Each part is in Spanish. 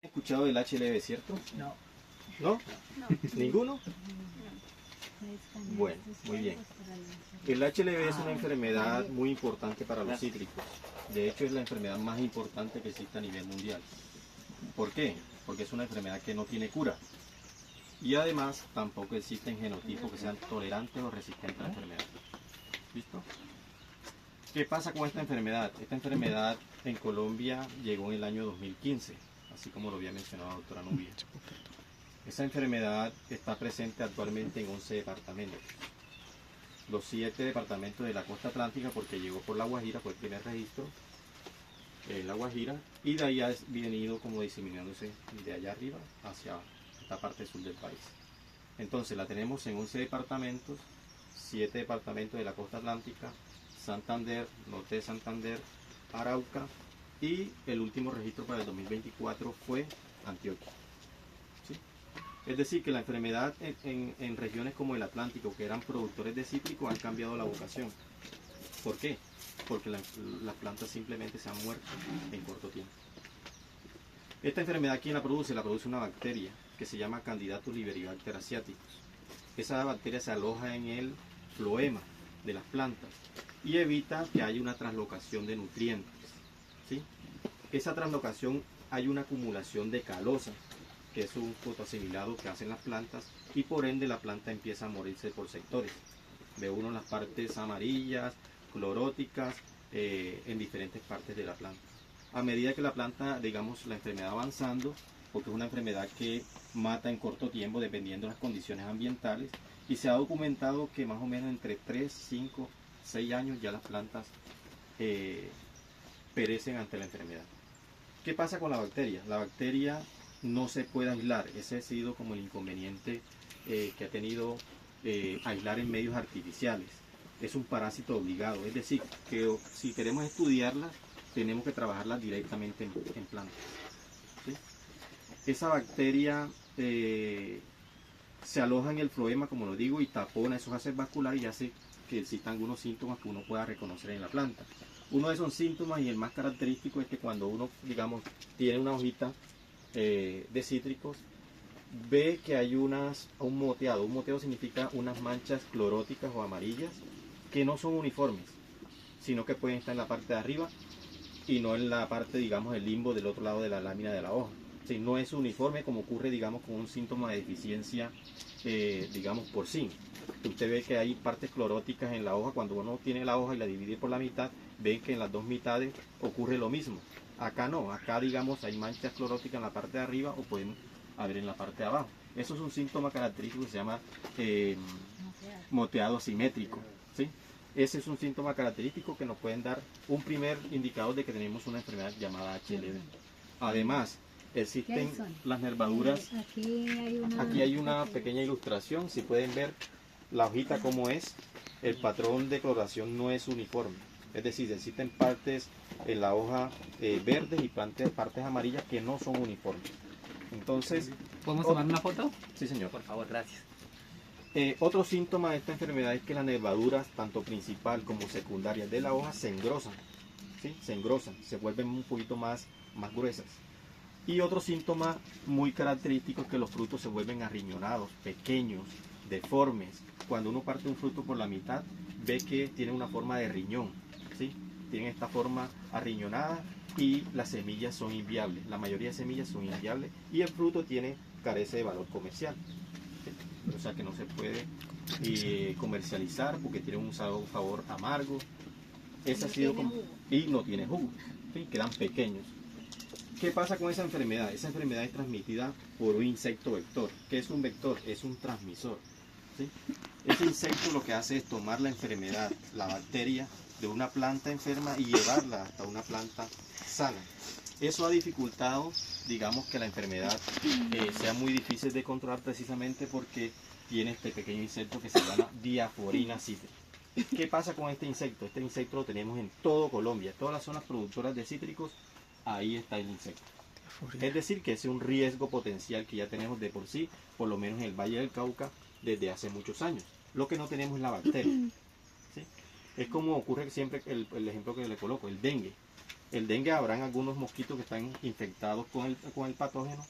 Escuchado del HLB, ¿cierto? No. ¿No? ¿Ninguno? Bueno, muy bien. El HLB es una enfermedad muy importante para los cítricos. De hecho, es la enfermedad más importante que existe a nivel mundial. ¿Por qué? Porque es una enfermedad que no tiene cura. Y además, tampoco existen genotipos que sean tolerantes o resistentes a la enfermedad. ¿Listo? ¿Qué pasa con esta enfermedad? Esta enfermedad en Colombia llegó en el año 2015, así como lo había mencionado la doctora Nubia. Esa enfermedad está presente actualmente en 11 departamentos. Los 7 departamentos de la costa atlántica, porque llegó por La Guajira, fue el primer registro en La Guajira, y de ahí ha venido como diseminándose de allá arriba hacia esta parte sur del país. Entonces la tenemos en 11 departamentos, 7 departamentos de la costa atlántica, Santander, norte de Santander, Arauca, y el último registro para el 2024 fue Antioquia. ¿Sí? Es decir, que la enfermedad en regiones como el Atlántico, que eran productores de cítricos, han cambiado la vocación. ¿Por qué? Porque las plantas simplemente se han muerto en corto tiempo. Esta enfermedad, ¿quién la produce? La produce una bacteria que se llama Candidatus liberibacter asiaticus. Esa bacteria se aloja en el floema de las plantas y evita que haya una translocación de nutrientes. ¿Sí? Esa translocación, hay una acumulación de calosa, que es un fotoasimilado que hacen las plantas, y por ende la planta empieza a morirse por sectores. Ve uno las partes amarillas, cloróticas, en diferentes partes de la planta. A medida que la planta, digamos, la enfermedad avanzando, porque es una enfermedad que mata en corto tiempo dependiendo de las condiciones ambientales, y se ha documentado que más o menos entre 3, 5, 6 años ya las plantas perecen ante la enfermedad. ¿Qué pasa con la bacteria? La bacteria no se puede aislar. Ese ha sido como el inconveniente que ha tenido aislar en medios artificiales. Es un parásito obligado, es decir, que si queremos estudiarla, tenemos que trabajarla directamente en plantas. ¿Sí? Esa bacteria se aloja en el floema, como lo digo, y tapona esos gases vasculares y hace que existan algunos síntomas que uno pueda reconocer en la planta. Uno de esos síntomas, y el más característico, es que cuando uno, digamos, tiene una hojita de cítricos, ve que hay un moteado. Un moteado significa unas manchas cloróticas o amarillas que no son uniformes, sino que pueden estar en la parte de arriba y no en la parte, digamos, del limbo del otro lado de la lámina de la hoja. Sí, no es uniforme, como ocurre, digamos, con un síntoma de deficiencia, digamos, por zinc. Usted ve que hay partes cloróticas en la hoja. Cuando uno tiene la hoja y la divide por la mitad, ven que en las dos mitades ocurre lo mismo. Acá no, acá, digamos, hay manchas cloróticas en la parte de arriba o pueden haber en la parte de abajo. Eso es un síntoma característico que se llama moteado asimétrico. ¿Sí? Ese es un síntoma característico que nos pueden dar un primer indicador de que tenemos una enfermedad llamada HLB. Además, existen las nervaduras. Aquí hay una pequeña ilustración. Si pueden ver la hojita como es, el patrón de coloración no es uniforme. Es decir, existen partes en la hoja verdes y partes amarillas que no son uniformes. Entonces, ¿podemos tomar una foto? Sí, señor. Por favor, gracias. Otro síntoma de esta enfermedad es que las nervaduras, tanto principal como secundarias de la hoja, se engrosan. ¿Sí? Se engrosan, se vuelven un poquito más gruesas. Y otro síntoma muy característico es que los frutos se vuelven arriñonados, pequeños, deformes. Cuando uno parte un fruto por la mitad, ve que tiene una forma de riñón. ¿Sí? Tienen esta forma arriñonada y las semillas son inviables. La mayoría de semillas son inviables y el fruto carece de valor comercial. ¿Sí? O sea que no se puede comercializar porque tiene un sabor amargo. Ese ha sido y no tiene jugo. ¿Sí? Quedan pequeños. ¿Qué pasa con esa enfermedad? Esa enfermedad es transmitida por un insecto vector. ¿Qué es un vector? Es un transmisor. ¿Sí? Ese insecto lo que hace es tomar la enfermedad, la bacteria, de una planta enferma y llevarla hasta una planta sana. Eso ha dificultado, digamos, que la enfermedad sea muy difícil de controlar, precisamente porque tiene este pequeño insecto que se llama Diaforina cítrica. ¿Qué pasa con este insecto? Este insecto lo tenemos en todo Colombia, todas las zonas productoras de cítricos, ahí está el insecto. Es decir, que es un riesgo potencial que ya tenemos de por sí, por lo menos en el Valle del Cauca, desde hace muchos años. Lo que no tenemos es la bacteria. ¿Sí? Es como ocurre siempre el ejemplo que le coloco, el dengue. El dengue, habrán algunos mosquitos que están infectados con el patógeno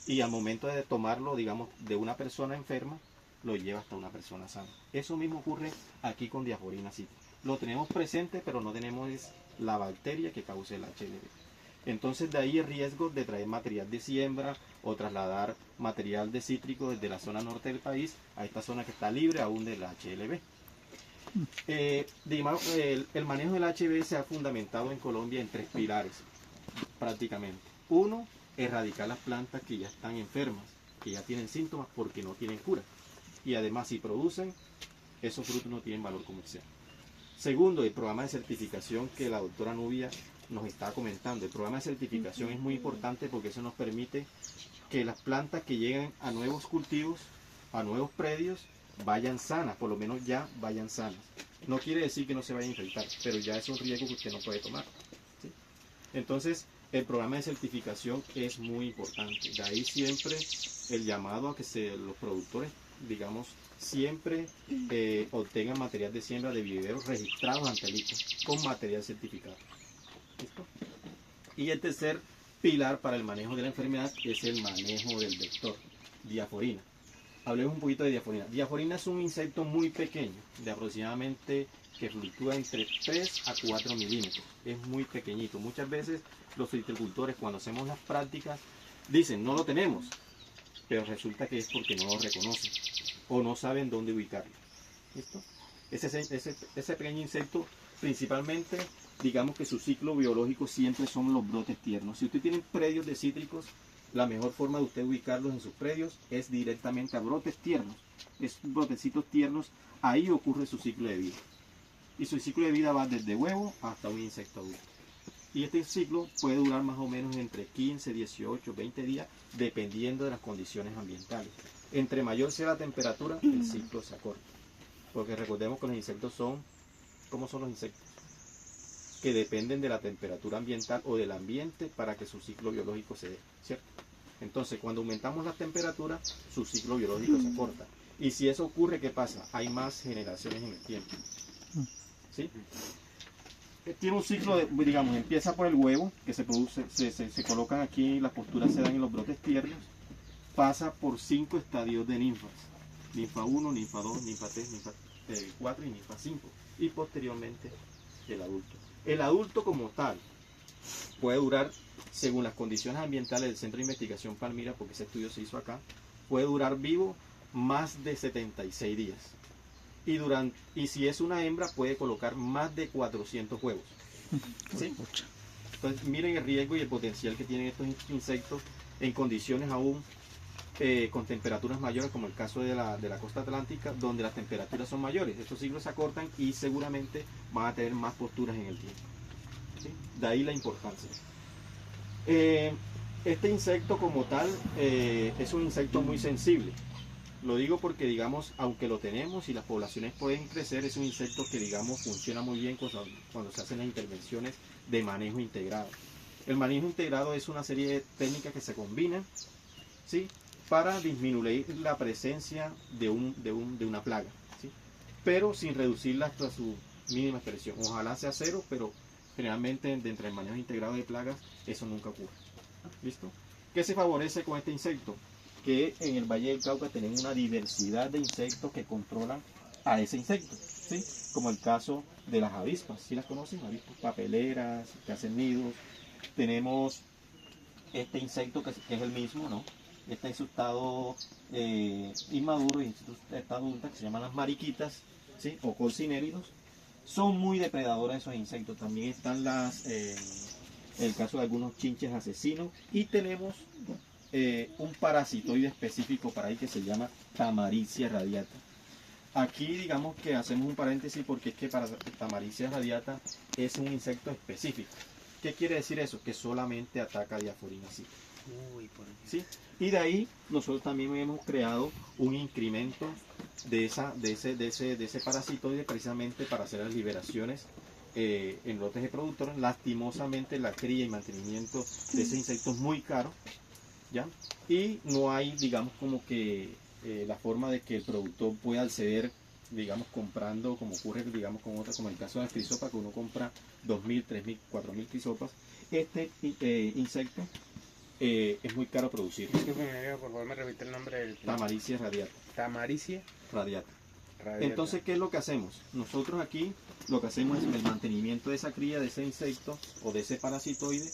y al momento de tomarlo, digamos, de una persona enferma, lo lleva hasta una persona sana. Eso mismo ocurre aquí con Diaforina cítrica. Lo tenemos presente, pero no tenemos la bacteria que causa el HLV. Entonces de ahí el riesgo de traer material de siembra o trasladar material de cítrico desde la zona norte del país a esta zona que está libre aún del HLV. El manejo del HLV se ha fundamentado en Colombia en 3 pilares prácticamente. Uno, erradicar las plantas que ya están enfermas, que ya tienen síntomas porque no tienen cura. Y además si producen, esos frutos no tienen valor comercial. Segundo, el programa de certificación que la doctora Nubia nos está comentando. El programa de certificación es muy importante porque eso nos permite que las plantas que llegan a nuevos cultivos, a nuevos predios, vayan sanas, por lo menos ya vayan sanas. No quiere decir que no se vayan a infectar, pero ya es un riesgo que usted no puede tomar, ¿sí? Entonces, el programa de certificación es muy importante. De ahí siempre el llamado a que los productores, digamos, siempre obtengan material de siembra de viveros registrados ante el ICO con material certificado. ¿Listo? Y el tercer pilar para el manejo de la enfermedad es el manejo del vector, Diaforina. Hablemos un poquito de Diaforina. Diaforina es un insecto muy pequeño, de aproximadamente que fluctúa entre 3 a 4 milímetros. Es muy pequeñito. Muchas veces los citricultores, cuando hacemos las prácticas, dicen no lo tenemos, pero resulta que es porque no lo reconocen o no saben dónde ubicarlo. ¿Listo? Ese pequeño insecto, principalmente, digamos que su ciclo biológico siempre son los brotes tiernos. Si usted tiene predios de cítricos, la mejor forma de usted ubicarlos en sus predios es directamente a brotes tiernos. Es brotecitos tiernos, ahí ocurre su ciclo de vida. Y su ciclo de vida va desde huevo hasta un insecto adulto. Y este ciclo puede durar más o menos entre 15, 18, 20 días, dependiendo de las condiciones ambientales. Entre mayor sea la temperatura, el ciclo se acorta. Porque recordemos que los insectos ¿cómo son los insectos? Que dependen de la temperatura ambiental o del ambiente para que su ciclo biológico se dé, ¿cierto? Entonces, cuando aumentamos la temperatura, su ciclo biológico se acorta. Y si eso ocurre, ¿qué pasa? Hay más generaciones en el tiempo, ¿sí? Tiene un ciclo, digamos, empieza por el huevo, que se produce, se colocan aquí, las posturas se dan en los brotes tiernos, pasa por 5 estadios de ninfas. Ninfa 1, ninfa 2, ninfa 3, ninfa 4 y ninfa 5. Y posteriormente el adulto. El adulto como tal puede durar, según las condiciones ambientales del Centro de Investigación Palmira, porque ese estudio se hizo acá, puede durar vivo más de 76 días. Y si es una hembra, puede colocar más de 400 huevos. ¿Sí? Entonces, miren el riesgo y el potencial que tienen estos insectos en condiciones aún con temperaturas mayores, como el caso de la costa atlántica, donde las temperaturas son mayores. Estos ciclos se acortan y seguramente van a tener más posturas en el tiempo. ¿Sí? De ahí la importancia. Este insecto como tal es un insecto muy sensible. Lo digo porque, digamos, aunque lo tenemos y las poblaciones pueden crecer, es un insecto que, digamos, funciona muy bien cuando se hacen las intervenciones de manejo integrado. El manejo integrado es una serie de técnicas que se combinan, ¿sí?, para disminuir la presencia de una plaga, ¿sí?, pero sin reducirla hasta su mínima expresión. Ojalá sea cero, pero generalmente dentro del manejo integrado de plagas eso nunca ocurre. ¿Listo? ¿Qué se favorece con este insecto? Que en el Valle del Cauca tenemos una diversidad de insectos que controlan a ese insecto, ¿sí? Como el caso de las avispas, ¿sí las conocen? Avispas papeleras, que hacen nidos. Tenemos este insecto que es el mismo, ¿no? Está en su estado inmaduro y en su estado adulto, que se llaman las mariquitas, ¿sí?, o colcinéridos. Son muy depredadoras esos insectos. También están el caso de algunos chinches asesinos. Y tenemos un parasitoide específico para ahí que se llama Tamaricia radiata. Aquí digamos que hacemos un paréntesis porque es que para Tamaricia radiata es un insecto específico. ¿Qué quiere decir eso? Que solamente ataca Diaforina cítrica. ¿Sí? Y de ahí nosotros también hemos creado un incremento de ese parasitoide precisamente para hacer las liberaciones en lotes de productores. Lastimosamente la cría y mantenimiento de ese insecto es muy caro, ¿ya? Y no hay, digamos, como que la forma de que el productor pueda acceder digamos, comprando, como ocurre, digamos, con otras, como el caso de las crisopas, que uno compra 2.000, 3.000, 4.000 crisopas. Este insecto es muy caro producir. Por favor, me repite el nombre del... Tamaricia radiata. Tamaricia Radiata. radiata. Entonces, ¿qué es lo que hacemos? Nosotros aquí lo que hacemos es el mantenimiento de esa cría, de ese insecto o de ese parasitoide,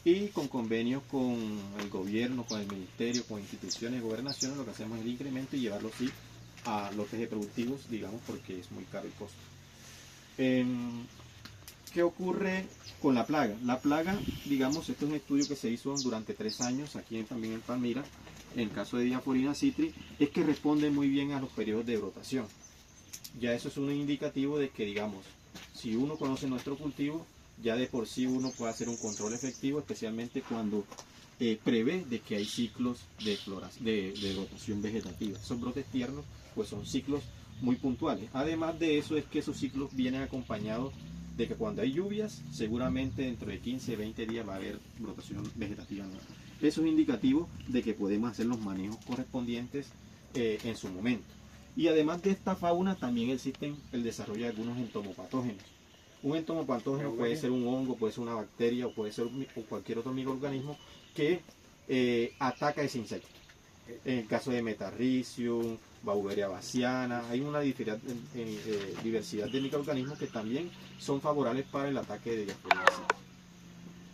y con convenios con el gobierno, con el ministerio, con instituciones, gobernaciones, lo que hacemos es el incremento y llevarlo sí a lotes reproductivos, digamos, porque es muy caro el costo. ¿Qué ocurre con la plaga? La plaga, digamos, este es un estudio que se hizo durante 3 años aquí también en Palmira, en el caso de Diaphorina citri, es que responde muy bien a los periodos de brotación. Ya eso es un indicativo de que, digamos, si uno conoce nuestro cultivo, ya de por sí uno puede hacer un control efectivo, especialmente cuando prevé de que hay ciclos de brotación vegetativa. Esos brotes tiernos pues son ciclos muy puntuales. Además de eso es que esos ciclos vienen acompañados de que cuando hay lluvias, seguramente dentro de 15, 20 días va a haber brotación vegetativa nueva. Eso es indicativo de que podemos hacer los manejos correspondientes en su momento. Y además de esta fauna también existen el desarrollo de algunos entomopatógenos. Un entomopatógeno puede ser un hongo, puede ser una bacteria o puede ser cualquier otro microorganismo que ataca ese insecto. En el caso de Metarrhizium, Beauveria bassiana, hay una diversidad de microorganismos que también son favorables para el ataque de Diaphorina citri.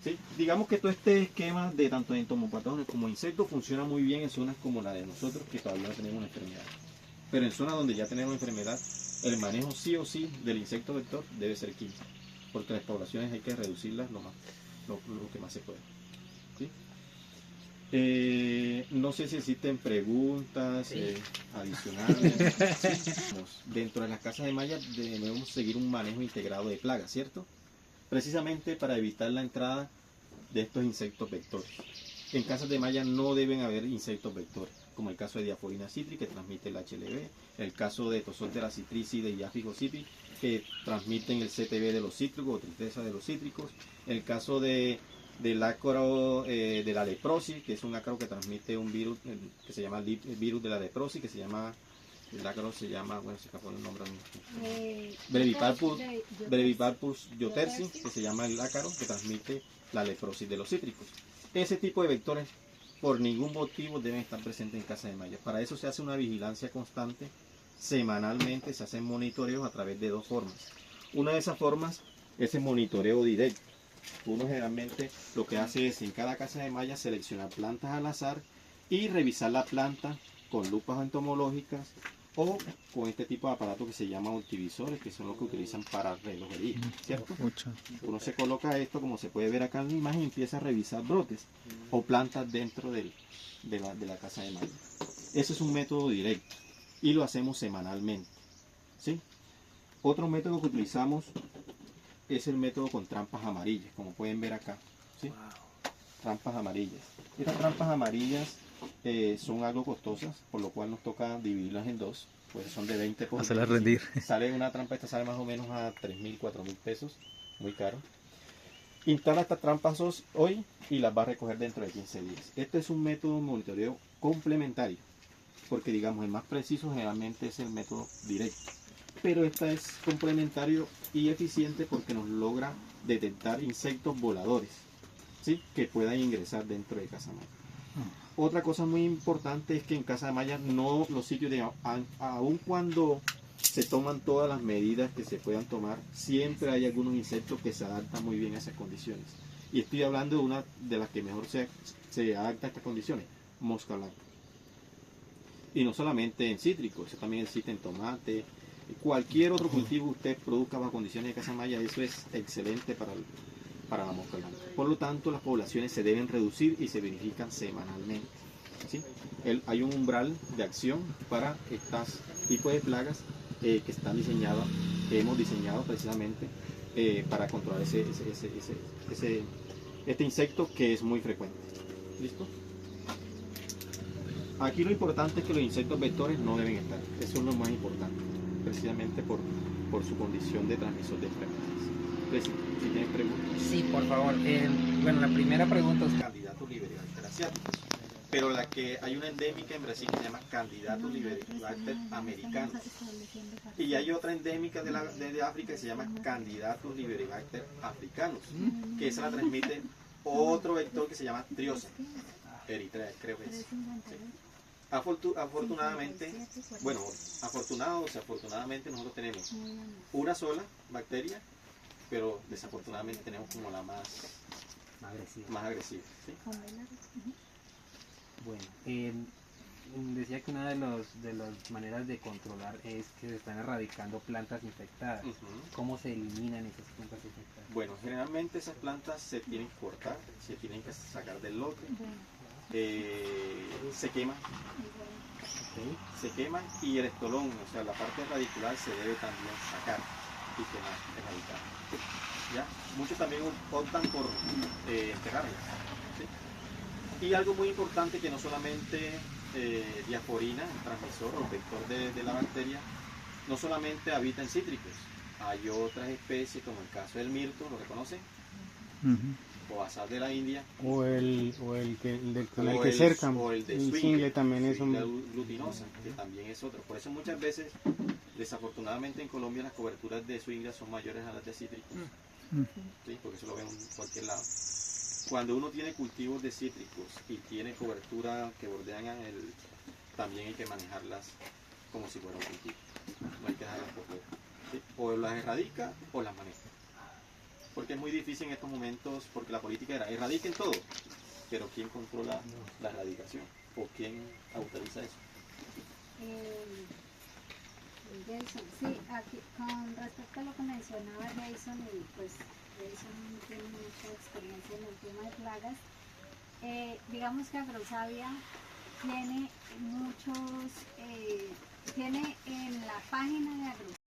¿Sí? Digamos que todo este esquema de tanto de entomopatógenos como insectos funciona muy bien en zonas como la de nosotros, que todavía no tenemos una enfermedad. Pero en zonas donde ya tenemos enfermedad, el manejo sí o sí del insecto vector debe ser químico, porque las poblaciones hay que reducirlas lo que más se puede. ¿Sí? No sé si existen preguntas adicionales. ¿Sí? Dentro de las casas de malla debemos seguir un manejo integrado de plagas, ¿cierto? Precisamente para evitar la entrada de estos insectos vectores. En casas de malla no deben haber insectos vectores, como el caso de Diaphorina citri, que transmite el HLV, el caso de Toxophthora citricide y Afigo citri, que transmiten el CTB de los cítricos o tristeza de los cítricos, el caso del ácaro de la leprosis, que es un ácaro que transmite un virus que se llama el virus de la leprosis, que se llama, el ácaro se llama, bueno, se escapó el nombre, Breviparpus yotersi, que se llama el ácaro que transmite la leprosis de los cítricos. Ese tipo de vectores por ningún motivo deben estar presentes en casa de malla. Para eso se hace una vigilancia constante, semanalmente se hacen monitoreos a través de 2 formas. Una de esas formas es el monitoreo directo. Uno generalmente lo que hace es en cada casa de malla seleccionar plantas al azar y revisar la planta con lupas entomológicas o con este tipo de aparatos que se llama multivisores, que son los que utilizan para relojería, ¿cierto? Uno se coloca esto, como se puede ver acá en la imagen, y empieza a revisar brotes o plantas dentro de la casa de malla. Ese es un método directo y lo hacemos semanalmente, ¿sí? Otro método que utilizamos es el método con trampas amarillas, como pueden ver acá, ¿sí? Trampas amarillas. Estas trampas amarillas son algo costosas, por lo cual nos toca dividirlas en 2, pues son de 20 por hacerlas rendir. Sale una trampa, esta sale más o menos a 3.000, 4.000 pesos, muy caro. Instala estas trampas hoy y las va a recoger dentro de 15 días. Este es un método de monitoreo complementario, porque digamos el más preciso generalmente es el método directo, pero este es complementario y eficiente porque nos logra detectar insectos voladores, ¿sí? Que puedan ingresar dentro de casa malla. Otra cosa muy importante es que en casa de malla no los sitios de aun cuando se toman todas las medidas que se puedan tomar, siempre hay algunos insectos que se adaptan muy bien a esas condiciones. Y estoy hablando de una de las que mejor se adapta a estas condiciones, mosca blanca. Y no solamente en cítricos, eso también existe en tomate, cualquier otro cultivo que usted produzca bajo condiciones de casa malla, eso es excelente para la mosca blanca. Por lo tanto, las poblaciones se deben reducir y se verifican semanalmente, ¿sí? Hay un umbral de acción para estos tipos de plagas que están diseñadas, que hemos diseñado precisamente para controlar este insecto que es muy frecuente. ¿Listo? Aquí lo importante es que los insectos vectores no deben estar. Eso es lo más importante, precisamente por su condición de transmisor de enfermedades. Entonces, si tienen preguntas. Sí, por favor. Bueno, la primera pregunta es... Candidatos liberales asiáticos. pero la que hay una endémica en Brasil que se llama Candidatus liberibacter americanus. Y hay otra endémica de África que se llama Candidatus liberibacter africanus, que esa la transmite otro vector que se llama Triosa, Eritrea, creo que es. Sí. Afortunadamente, bueno, afortunado o desafortunadamente nosotros tenemos una sola bacteria, pero desafortunadamente tenemos como la más agresiva. ¿Sí? Bueno, decía que una de las maneras de controlar es que se están erradicando plantas infectadas. ¿Cómo se eliminan esas plantas infectadas? Bueno, generalmente esas plantas se tienen que cortar, se tienen que sacar del lote, se queman. Se queman y el estolón, o sea, la parte radicular se debe también sacar y quemar, erradicar. ¿Ya? Muchos también optan por enterrarlas. ¿Sí? Y algo muy importante que no solamente diasporina, el transmisor o el vector de la bacteria, no solamente habita en cítricos, hay otras especies como el caso del mirto, ¿lo reconocen? O azar de la India, O el del canal o que cercan, o el de el swingle single también es la un... glutinosa, que también es otro. Por eso muchas veces, desafortunadamente en Colombia, las coberturas de swingle son mayores a las de cítricos, ¿sí? Porque eso lo ven en cualquier lado. Cuando uno tiene cultivos de cítricos y tiene cobertura que bordean también hay que manejarlas como si fuera un cultivo. No hay que dejarlas por fuera, ¿sí? O las erradica o las maneja. Porque es muy difícil en estos momentos, porque la política era erradiquen todo, pero ¿quién controla la erradicación? ¿O quién autoriza eso? Jason, sí, aquí, con respecto a lo que mencionaba Jason, y pues Jason tiene mucha experiencia en el tema de plagas, digamos que Agrosavia tiene muchos, tiene en la página de Agrosavia